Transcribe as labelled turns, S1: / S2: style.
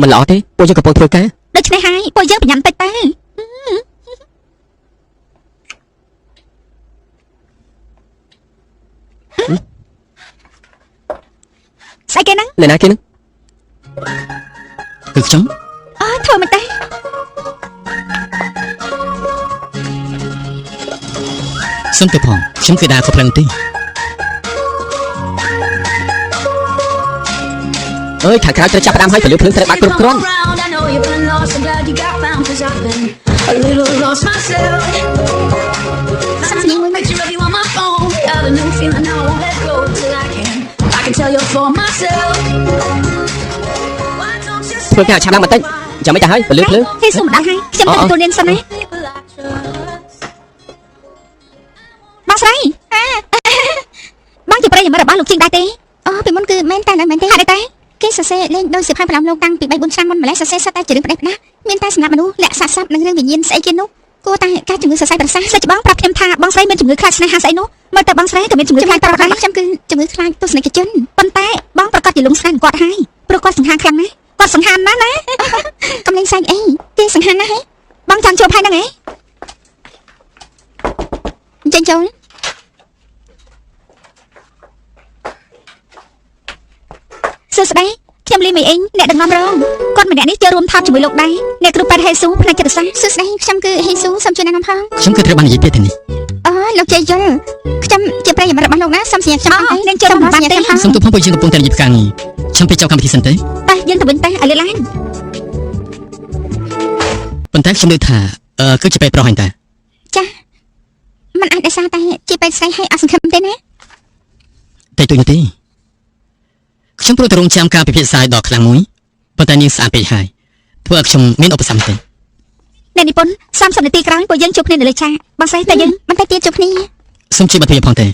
S1: មិនល្អទេពួកយើងកំពុងធ្វើការ
S2: ដូច្នេះហើយពួកយើងប្រញាប់តិចទៅស្អីគេហ្នឹង
S1: អ្នកណាគេហ្នឹងគឺខ្ញុំ
S2: ធ្វើមិនទេ
S1: សុំទៅផងខ្ញុំគឺដើរក៏ផ្លឹងទេអើយខាងក្រៅត្រូវចាប់ផ្ដើមឲ្យពលឺភ្លើងត្រូវបាក់គ្រប់គ្រាន់ធ្វើការឆាប់ឡើងបន្តិចចាំមិនទៅហើយពលឺភ្លើង
S2: គេសុំម្ដងហើយខ្ញុំទៅទូលនាងសិនណាបងស្រីបងជាប្រិយមិត្តរបស់លោកជាងដែរទេពីមុនគឺមែនតែមែនទេហេតុអីតែគេសរសេរលេងដោយសិភៅប្រឡំលោកតាំងពី 3-4 ឆ្នាំមុនម្លេះសរសេរសិតតែជារឿងផ្ដេសផ្ដាស់មានតែសម្រាប់មនុស្សលាក់សាស័ព្ទនិងរឿងវិញ្ញាណស្អីគេនោះគួរតែការជំងឺសរសៃប្រសាទសិច្ចបងប្រាប់ខ្ញុំថាបងស្រីមានជំងឺខ្លាចស្នេហាស្អីនោះមើលទៅបងស្រីក៏មានជំងឺខ្លាចប្រកបដែរខ្ញុំគឺជំងឺខ្លាចទស្សនិកជនប៉ុន្តែបងប្រកាសជាលងស្នេហ៍គាត់ហើយព្រោះគាត់សង្ហាខ្លាំងណាស់គាត់សង្ហាណាស់ណាកំលេងសាច់អីគេសង្ហាណាស់ហ៎បងចង់ជួបហើយហ្នឹងហ៎អញ្ចឹងចូលសួស្តីខ្ញុំលីមីអ៊ីងអ្នកដឹកនាំរងគាត់ម្នាក់នេះចូលរួមថតជាមួយលោកដែរអ្នកគ្រូប៉ែតហេស៊ូផ្នែកចិត្តសាស្ត្រសួស្តីខ្ញុំគឺហេស៊ូសូមជួយណែនាំផង
S1: ខ្ញុំគឺត្រូវបាននិយាយពីនេះ
S2: លោកជ័យយល់ខ្ញុំជាប្រិយមិត្តរបស់លោកណាសូមសញ្ញាខ្ញុំអត់ទេចូលមកបានទេ
S1: សូមទូផងពួកយើងកំពុងតែនិយាយផ្កាងារខ្ញុំទៅចុះកម្មវិធីសិនទេ
S2: តែយើងទៅវិញតែឲ្យលឿនឡើង
S1: ប៉ុន្តែខ្ញុំលើកថាគឺជាពេលប្រុសហ្នឹងតា
S2: ចាมันអាចដោយសារតែជាពេលស្រីហើយអត់សង្ឃឹមទេណា
S1: តែទូនេះទេខ្ញុំព្រោះតែរងចាំការពិភាក្សាដល់ខ្លាំងមួយប៉ុន្តែនាងស្អាតពេកហើយធ្វើឲ្យខ្ញុំមានឧបសគ្គទេ
S2: អ្នកនិពន្ធ30នាទីក្រោយពួកយើងជួបគ្នានៅលើឆាកបងស្រីតែយើងមិនតែទៀតជួបគ្នា
S1: សូមជួយបន្ទោសផងទេ